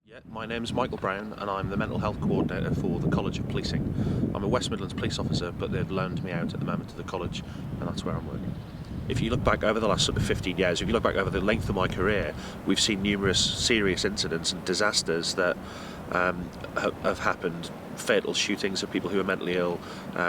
Yeah, my name's Michael Brown and I'm the mental health coordinator for the College of Policing. I'm a West Midlands police officer, but they've loaned me out at the moment to the college, and that's where I'm working. If you look back over the last sort of 15 years, if you look back over the length of my career, we've seen numerous serious incidents and disasters that have happened. Fatal shootings of people who are mentally ill,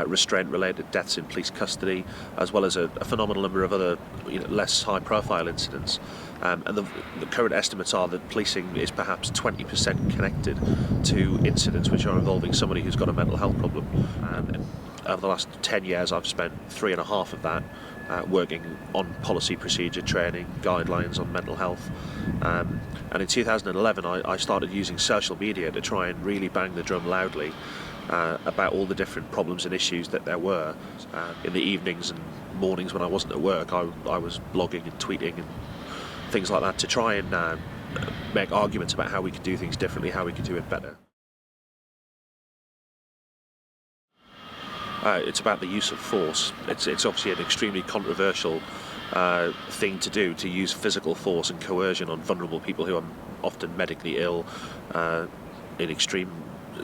restraint-related deaths in police custody, as well as a phenomenal number of other less high-profile incidents. And the current estimates are that policing is perhaps 20% connected to incidents which are involving somebody who's got a mental health problem. And over the last 10 years, I've spent 3.5 of that working on policy procedure training, guidelines on mental health. And in 2011, I started using social media to try and really bang the drum loudly about all the different problems and issues that there were. In the evenings and mornings when I wasn't at work, I was blogging and tweeting and things like that to try and make arguments about how we could do things differently, how we could do it better. It's about the use of force. It's obviously an extremely controversial thing to do, to use physical force and coercion on vulnerable people who are often medically ill, in extreme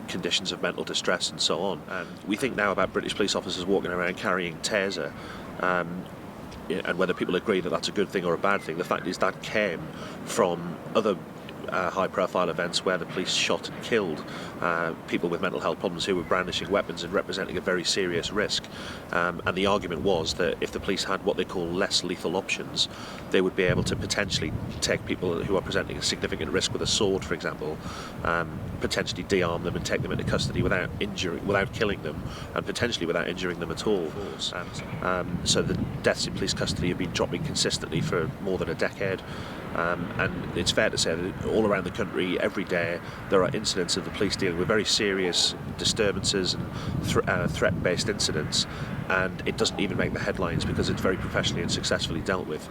conditions of mental distress and so on. And we think now about British police officers walking around carrying taser, and whether people agree that that's a good thing or a bad thing. The fact is that came from other high-profile events where the police shot and killed people with mental health problems who were brandishing weapons and representing a very serious risk. And the argument was that if the police had what they call less lethal options, they would be able to potentially take people who are presenting a significant risk with a sword, for example, potentially de-arm them and take them into custody without killing them, and potentially without injuring them at all. So the deaths in police custody have been dropping consistently for more than a decade. And it's fair to say that all around the country, every day, there are incidents of the police dealing with very serious disturbances and threat-based incidents, and it doesn't even make the headlines because it's very professionally and successfully dealt with.